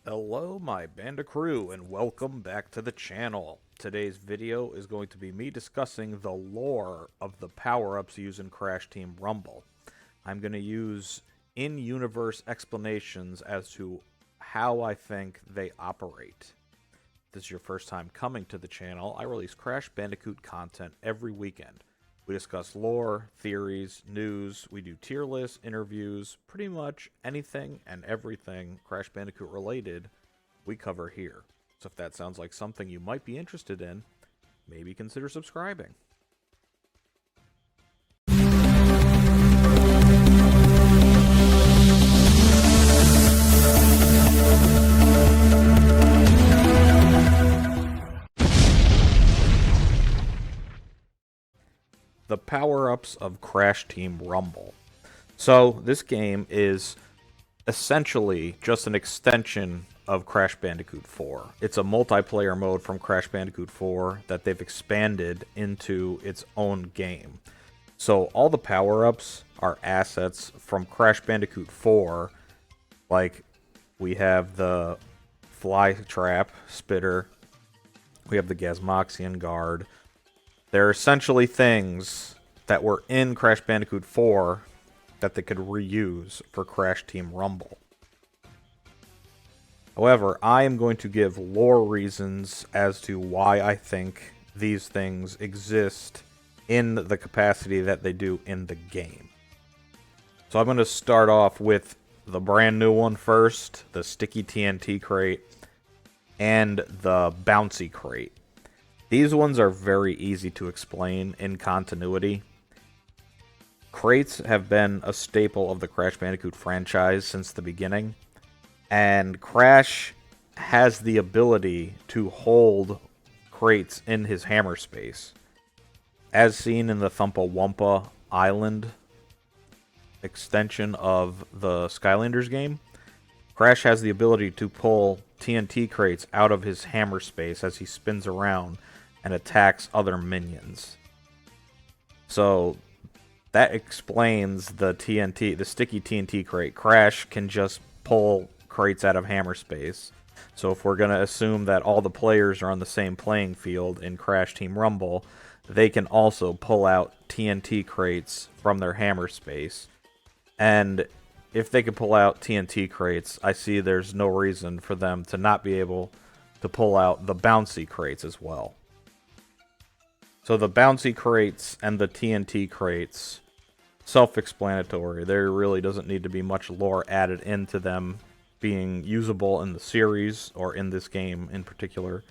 Hello my Bandicrew and welcome back to the channel. Today's video is going to be me discussing the lore of the power-ups used in Crash Team Rumble. I'm going to use in-universe explanations as to how I think they operate. If this is your first time coming to the channel, I release Crash Bandicoot content every weekend. We discuss lore, theories, news, we do tier lists, interviews, pretty much anything and everything Crash Bandicoot related we cover here. So if that sounds like something you might be interested in, maybe consider subscribing. The power-ups of Crash Team Rumble. So this game is essentially just an extension of Crash Bandicoot 4. It's a multiplayer mode from Crash Bandicoot 4 that they've expanded into its own game. So all the power-ups are assets from Crash Bandicoot 4, like we have the fly trap spitter, we have the Gasmoxian guard. They're essentially things that were in Crash Bandicoot 4 that they could reuse for Crash Team Rumble. However, I am going to give lore reasons as to why I think these things exist in the capacity that they do in the game. So I'm going to start off with the brand new one first, the Sticky TNT crate, and the Bouncy crate. These ones are very easy to explain in continuity. Crates have been a staple of the Crash Bandicoot franchise since the beginning, and Crash has the ability to hold crates in his hammer space. As seen in the Thumpa Wumpa Island extension of the Skylanders game, Crash has the ability to pull TNT crates out of his hammer space as he spins around and attacks other minions. So that explains the sticky TNT crate. Crash can just pull crates out of hammer space. So if we're going to assume that all the players are on the same playing field in Crash Team Rumble, they can also pull out TNT crates from their hammer space. And if they can pull out TNT crates, I see there's no reason for them to not be able to pull out the bouncy crates as well. So the bouncy crates and the TNT crates, self-explanatory. There really doesn't need to be much lore added into them being usable in the series or in this game in particular.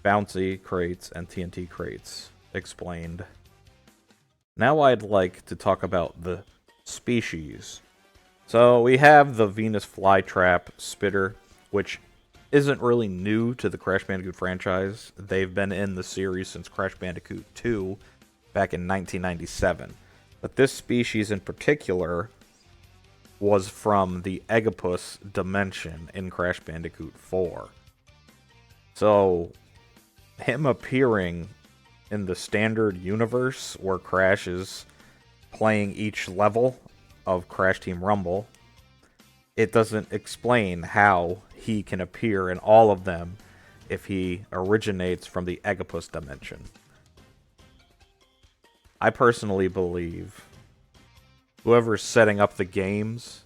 Bouncy crates and TNT crates explained. Now I'd like to talk about the species. So we have the Venus flytrap spitter, which isn't really new to the Crash Bandicoot franchise. They've been in the series since Crash Bandicoot 2 back in 1997. But this species in particular was from the Oedipus dimension in Crash Bandicoot 4. So him appearing in the standard universe where Crash is playing each level of Crash Team Rumble, it doesn't explain how he can appear in all of them if he originates from the Oedipus dimension. I personally believe whoever's setting up the games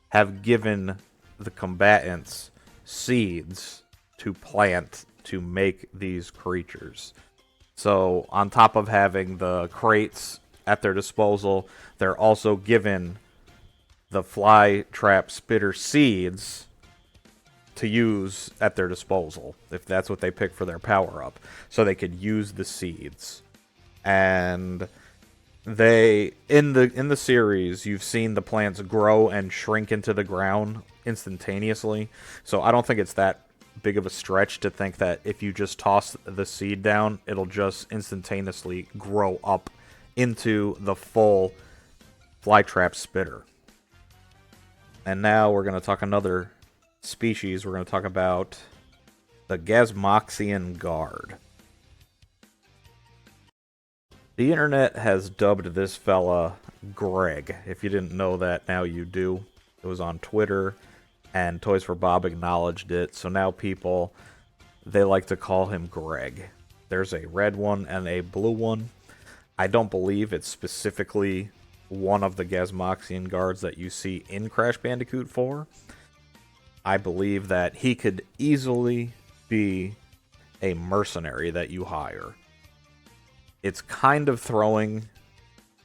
have given the combatants seeds to plant to make these creatures. So on top of having the crates at their disposal, they're also given the fly trap spitter seeds to use at their disposal, if that's what they pick for their power-up, so they could use the seeds. And they in the series, you've seen the plants grow and shrink into the ground instantaneously. So I don't think it's that big of a stretch to think that if you just toss the seed down, it'll just instantaneously grow up into the full flytrap spitter. And now we're going to talk another species. We're going to talk about the Gasmoxian guard. The internet has dubbed this fella Greg. If you didn't know that, now you do. It was on Twitter and Toys for Bob acknowledged it, so now people, they like to call him Greg. There's a red one and a blue one. I don't believe it's specifically one of the Gasmoxian guards that you see in Crash Bandicoot 4. I believe that he could easily be a mercenary that you hire. It's kind of throwing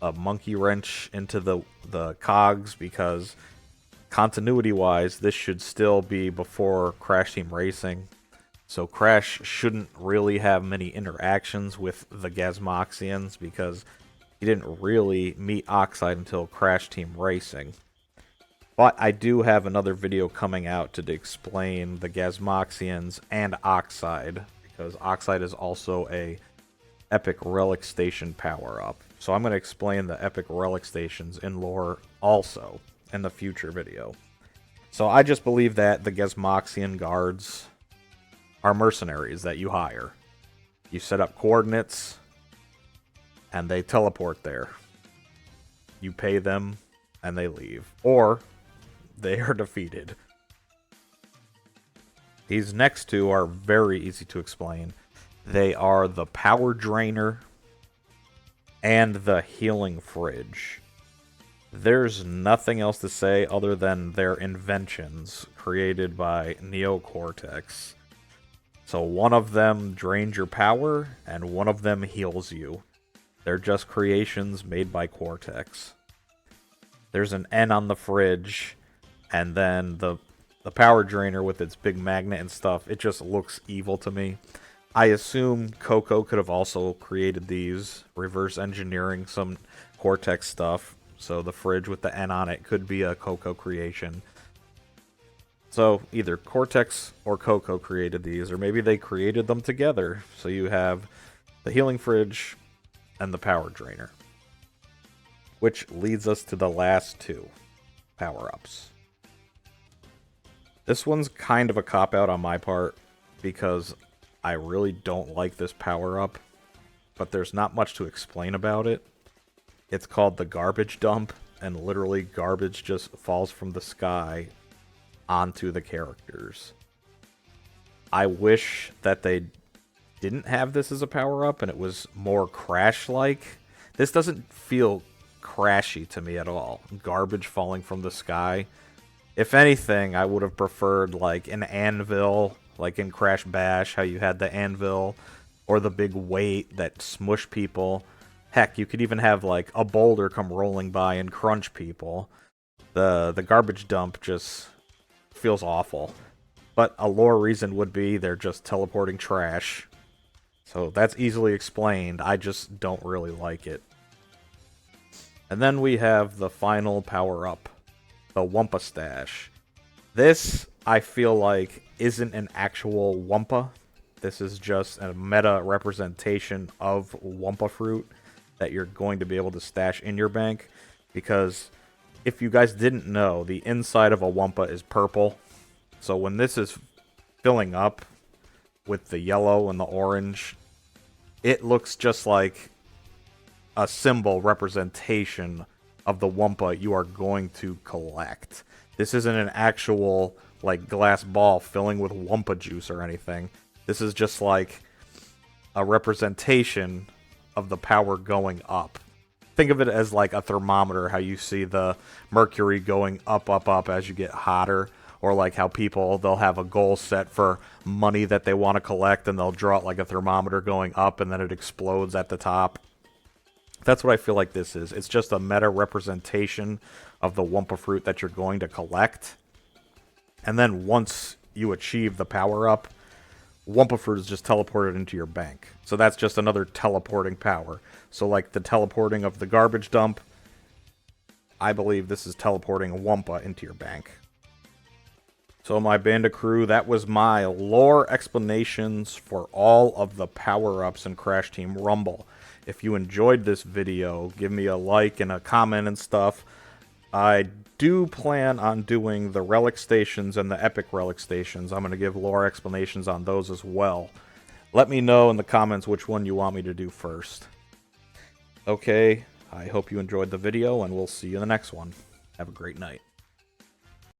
a monkey wrench into the cogs, because continuity-wise, this should still be before Crash Team Racing. So Crash shouldn't really have many interactions with the Gasmoxians, because he didn't really meet Oxide until Crash Team Racing. But I do have another video coming out to explain the Gasmoxians and Oxide, because Oxide is also a Epic Relic Station power-up. So I'm going to explain the Epic Relic Stations in lore also in the future video. So I just believe that the Gasmoxian guards are mercenaries that you hire. You set up coordinates, and they teleport there. You pay them, and they leave. Or they are defeated. These next two are very easy to explain. They are the Power Drainer and the Healing Fridge. There's nothing else to say other than they're inventions created by Neocortex. So one of them drains your power, and one of them heals you. They're just creations made by Cortex. There's an N on the fridge, and then the Power Drainer with its big magnet and stuff, it just looks evil to me. I assume Coco could have also created these, reverse engineering some Cortex stuff. So the fridge with the N on it could be a Coco creation. So either Cortex or Coco created these, or maybe they created them together. So you have the Healing Fridge and the Power Drainer. Which leads us to the last two power-ups. This one's kind of a cop-out on my part, because I really don't like this power-up, but there's not much to explain about it. It's called the Garbage Dump, and literally garbage just falls from the sky onto the characters. I wish that they didn't have this as a power-up and it was more Crash-like. This doesn't feel Crashy to me at all. Garbage falling from the sky. If anything, I would have preferred like an anvil, like in Crash Bash, how you had the anvil, or the big weight that smushed people. Heck, you could even have like a boulder come rolling by and crunch people. The garbage dump just feels awful. But a lore reason would be they're just teleporting trash. So that's easily explained, I just don't really like it. And then we have the final power-up, the Wumpa Stash. This, I feel like, isn't an actual Wumpa. This is just a meta representation of Wumpa fruit that you're going to be able to stash in your bank. Because if you guys didn't know, the inside of a Wumpa is purple. So when this is filling up with the yellow and the orange, it looks just like a symbol representation of the Wumpa you are going to collect. This isn't an actual like glass ball filling with Wumpa juice or anything. This is just like a representation of the power going up. Think of it as like a thermometer, how you see the mercury going up, up, up as you get hotter. Or like how people, they'll have a goal set for money that they want to collect, and they'll draw it like a thermometer going up, and then it explodes at the top. That's what I feel like this is. It's just a meta representation of the Wumpa fruit that you're going to collect. And then once you achieve the power-up, Wumpa fruit is just teleported into your bank. So that's just another teleporting power. So like the teleporting of the garbage dump, I believe this is teleporting a Wumpa into your bank. So my Banda crew, that was my lore explanations for all of the power-ups in Crash Team Rumble. If you enjoyed this video, give me a like and a comment and stuff. I do plan on doing the Relic Stations and the Epic Relic Stations. I'm going to give lore explanations on those as well. Let me know in the comments which one you want me to do first. Okay, I hope you enjoyed the video, and we'll see you in the next one. Have a great night.